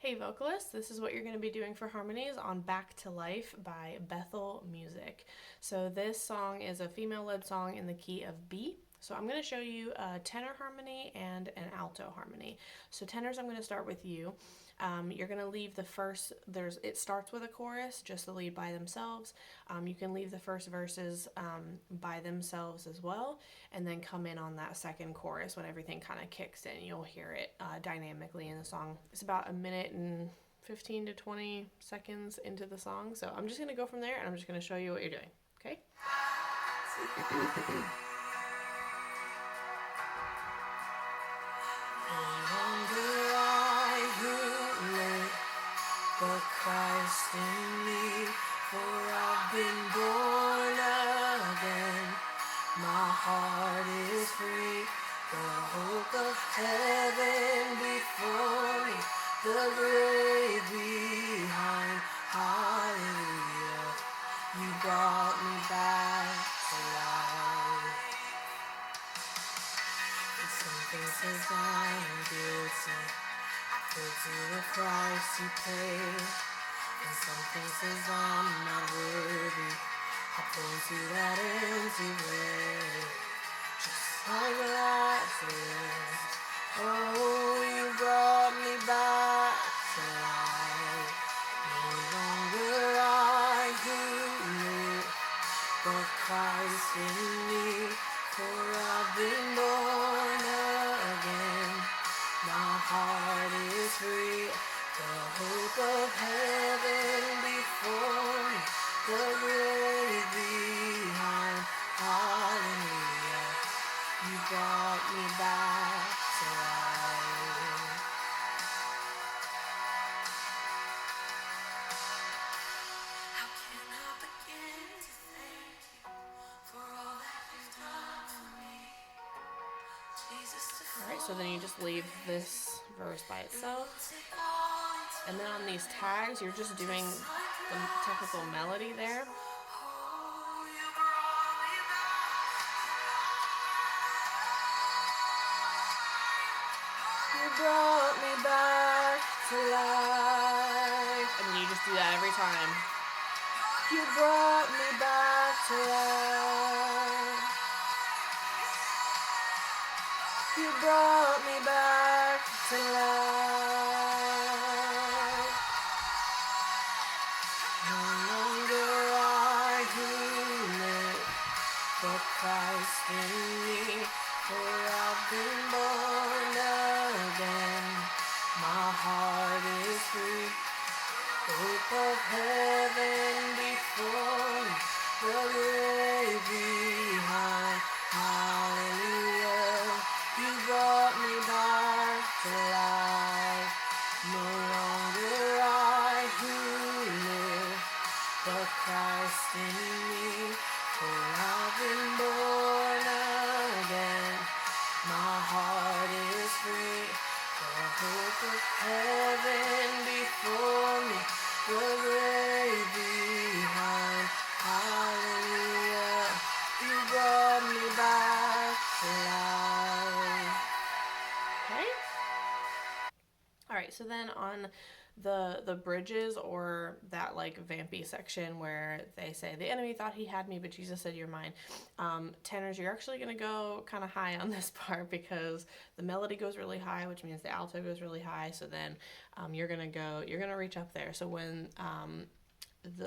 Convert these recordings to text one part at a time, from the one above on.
Hey vocalists, this is what you're going to be doing for harmonies on Back to Life by Bethel Music. So this song is a female-led song in the key of B. So I'm going to show you a tenor harmony and an alto harmony. So tenors, I'm going to start with you. You're going to leave the first, it starts with a chorus, just the lead by themselves. You can leave the first verses by themselves as well, and then come in on that second chorus when everything kind of kicks in. You'll hear it dynamically in the song. It's about a minute and 15 to 20 seconds into the song. So I'm just going to go from there, and I'm just going to show you what you're doing, okay? But Christ in me, for I've been born again. My heart is free, the hope of heaven before me, the grave behind. Hallelujah, you brought me back to life. And something says I'm guilty, to the price you paid, and something says I'm not worthy. I point to that empty grave, just like Lazarus. Oh, you brought me back to life. No longer I who live, but Christ in me, for I've been born again. My heart is free, the hope of heaven before me, the grave behind. Hallelujah, you brought me back to life. How can I begin to thank you for all that you've done for me? Alright, so then you just leave this verse by itself. And then on these tags, you're just doing the technical melody there. You brought me back to life. And then you just do that every time. You brought me back to life. You brought me back to life. No longer I who live, but Christ in me, for I've been born again. My heart is free, hope of heaven before me, the grave behind. Hallelujah, you brought me back to life. No longer I who live, but Christ in me, for I've been born again. My heart is free, the hope of heaven before me, the grave behind. Hallelujah, you brought me back to life. Okay? Alright, so then on the bridges, or that like vampy section where they say, the enemy thought he had me, but Jesus said you're mine. Tenors, you're actually going to go kind of high on this part, because the melody goes really high, which means the alto goes really high. So then you're going to reach up there. So when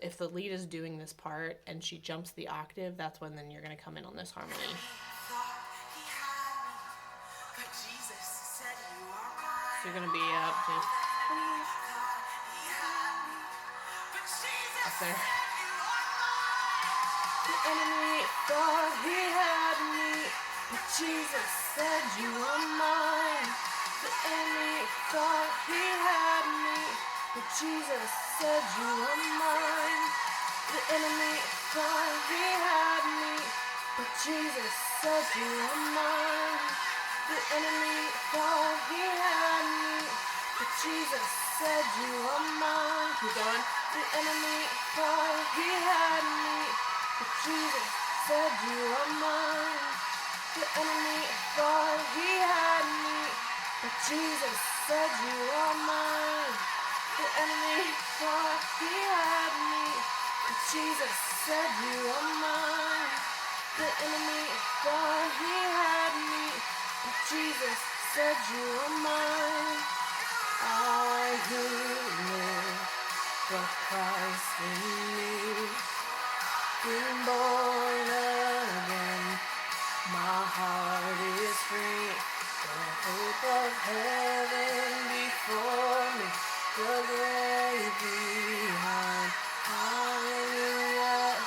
if the lead is doing this part and she jumps the octave, that's when then you're going to come in on this harmony. So you're going to be up to up there. The enemy thought he had me, but Jesus said you are mine. The enemy thought he had me, but Jesus said you are mine. The enemy thought he had me, but Jesus said you are mine. The enemy thought he had me, but Jesus said you are mine. Keep going. The enemy thought he had me, but Jesus said you are mine. The enemy thought he had me, but Jesus said you are mine. he had me, but Jesus said you are mine. The enemy thought he had me, but Jesus said you are mine. I who live, but Christ in me, been born again. My heart is free, the hope of heaven before me, the grave behind. Hallelujah,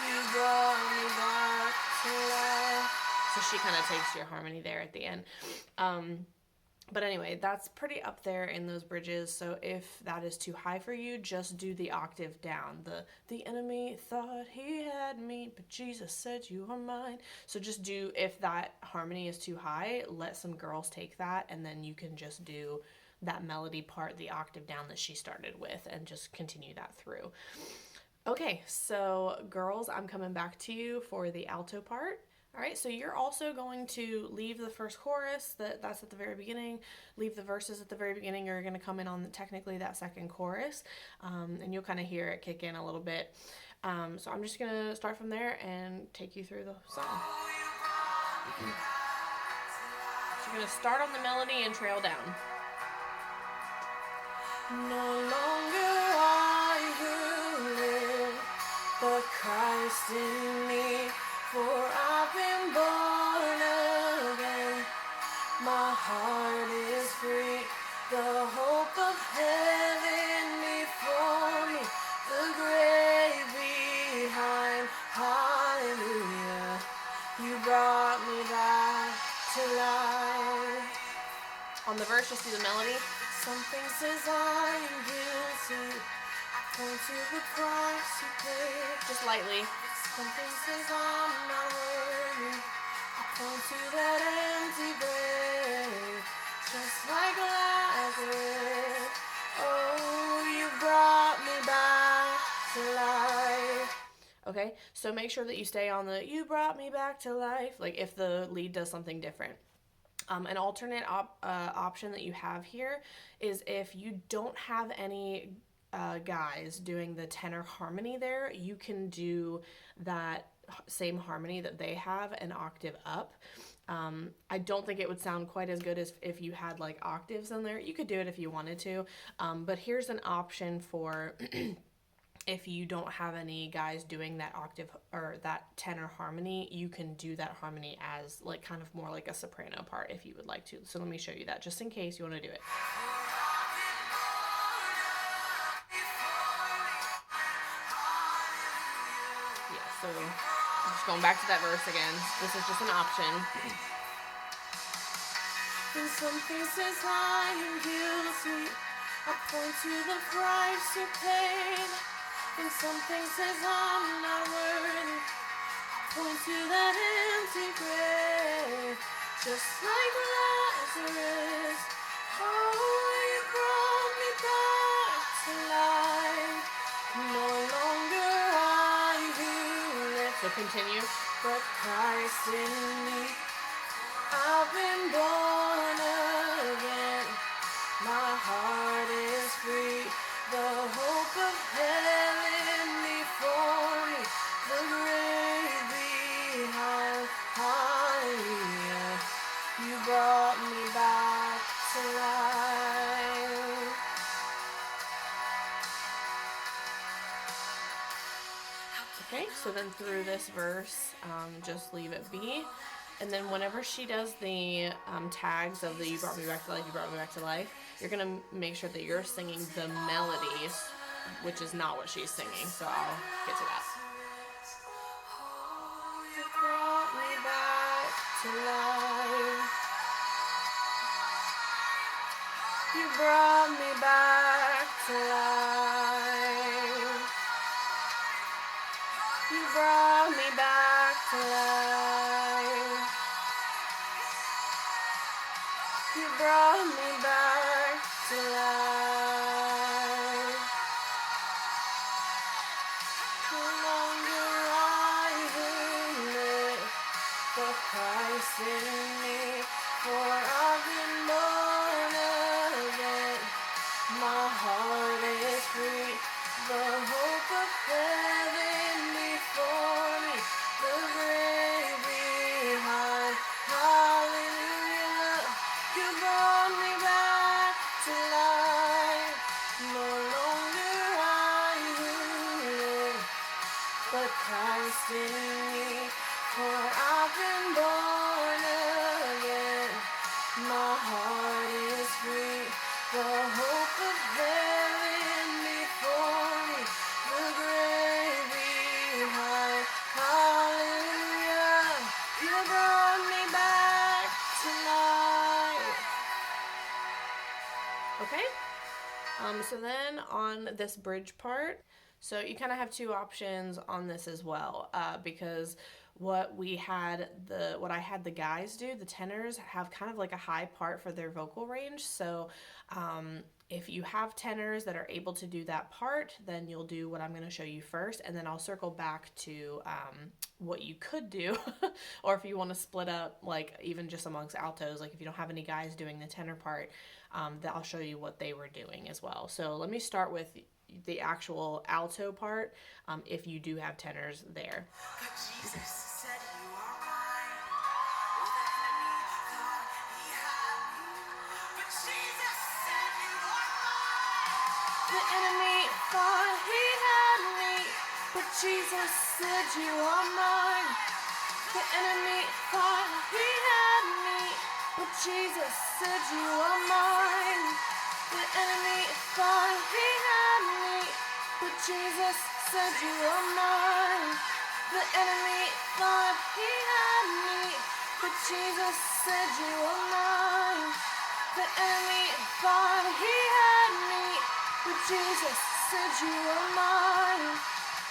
you brought me back to life. So she kind of takes your harmony there at the end. But anyway, that's pretty up there in those bridges. So if that is too high for you, just do the octave down. The enemy thought he had me, but Jesus said you are mine. So just do, if that harmony is too high, let some girls take that, and then you can just do that melody part, the octave down that she started with, and just continue that through. Okay, so girls, I'm coming back to you for the alto part. All right, so you're also going to leave the first chorus, that's at the very beginning, leave the verses at the very beginning. You're going to come in on technically that second chorus, and you'll kind of hear it kick in a little bit. So I'm just going to start from there and take you through the song. So you're going to start on the melody and trail down. No longer I who live, but Christ in me. For I've been born again, my heart is free, the hope of heaven before me, the grave behind. Hallelujah, you brought me back to life. On the verse, you'll see the melody. Something says I am guilty, point to the price you paid. Just lightly. Something says I'm not worthy, I point to that empty grave, just like Lazarus. Oh, you brought me back to life. Okay, so make sure that you stay on the you brought me back to life, like if the lead does something different. An alternate option that you have here is if you don't have any guys doing the tenor harmony there, you can do that same harmony that they have an octave up. I don't think it would sound quite as good as if you had like octaves in there. You could do it if you wanted to, but here's an option for if you don't have any guys doing that octave or that tenor harmony, you can do that harmony as like kind of more like a soprano part if you would like to. So let me show you that just in case you want to do it. So I'm just going back to that verse again. This is just an option. When something says I am guilty, I point to the price you paid. When something says I'm not worthy, I point to that empty grave, just like Lazarus. Oh, you brought me back to life. No longer so continue. But Christ in me, I've been born again. My heart is free, the hope of heaven before me, the grave behind. Hallelujah, you brought me back to life. Okay, so then through this verse, just leave it be. And then whenever she does the tags of the you brought me back to life, you brought me back to life, you're going to make sure that you're singing the melodies, which is not what she's singing. So I'll get to that. You brought me back to life. You brought me back to life. You brought me back to life. You brought me back to life. No longer I who live, but Christ in me. For I've been born again. My heart is free, the hope of heaven before me, the grave behind. Hallelujah, you brought me back to life. No longer I who live, but Christ in me, for I've been born again. My heart is free, the hope of heaven before me, the grave behind. Hallelujah, you brought me back to life. Okay. So then on this bridge part, so you kind of have two options on this as well, because what I had the guys do, the tenors have kind of like a high part for their vocal range. So if you have tenors that are able to do that part, then you'll do what I'm going to show you first, and then I'll circle back to what you could do, or if you want to split up, like even just amongst altos, like if you don't have any guys doing the tenor part, that I'll show you what they were doing as well. So let me start with the actual alto part, if you do have tenors there. But Jesus said you are mine. Oh, the enemy thought he had me. But Jesus said you are mine. The enemy thought he had me. But Jesus said you are mine. The enemy thought he had me. But Jesus said you are mine. The enemy thought he had me. But Jesus said you are mine. The enemy thought he had me, but Jesus said you are mine. The enemy thought he had me, but Jesus said you are mine.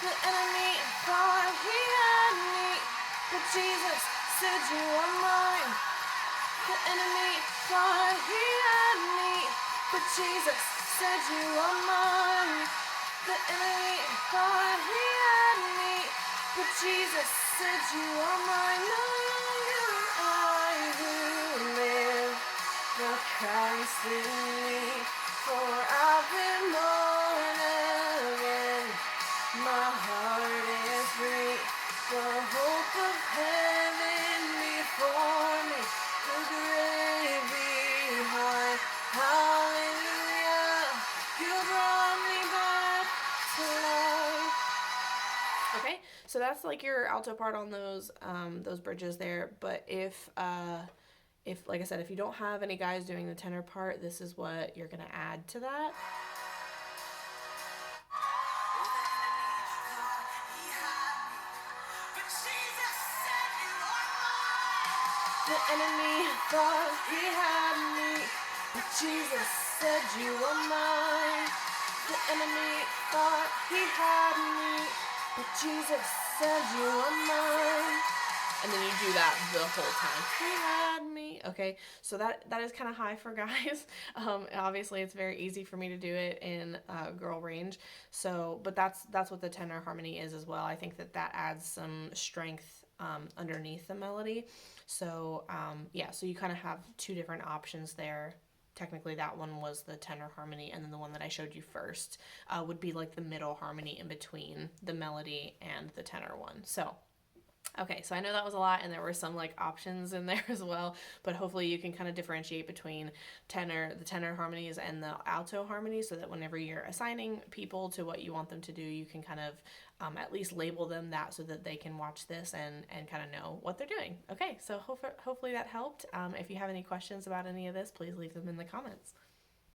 The enemy thought he had me, but Jesus said you are mine. The enemy thought he had me, but Jesus said you are mine. The enemy thought he had me, but Jesus said you are mine. No longer I who live, but Christ in me, for I've been born again. My heart is free, the hope of heaven before me, the grave behind. Hallelujah, you brought me back to life. Okay, so that's like your alto part on those bridges there. But if like I said, if you don't have any guys doing the tenor part, this is what you're gonna add to that. The enemy thought he had me, but Jesus said you are mine. The enemy thought he had me, but Jesus said you are mine. And then you do that the whole time. He had me. Okay, so that is kind of high for guys. Obviously, it's very easy for me to do it in girl range. So, but that's what the tenor harmony is as well. I think that adds some strength underneath the melody. So yeah, so you kind of have two different options there. Technically, that one was the tenor harmony, and then the one that I showed you first would be like the middle harmony in between the melody and the tenor one. So okay, so I know that was a lot, and there were some like options in there as well, but hopefully you can kind of differentiate between the tenor harmonies and the alto harmonies, so that whenever you're assigning people to what you want them to do, you can kind of at least label them that, so that they can watch this and kind of know what they're doing. Okay, so hopefully that helped. If you have any questions about any of this, please leave them in the comments.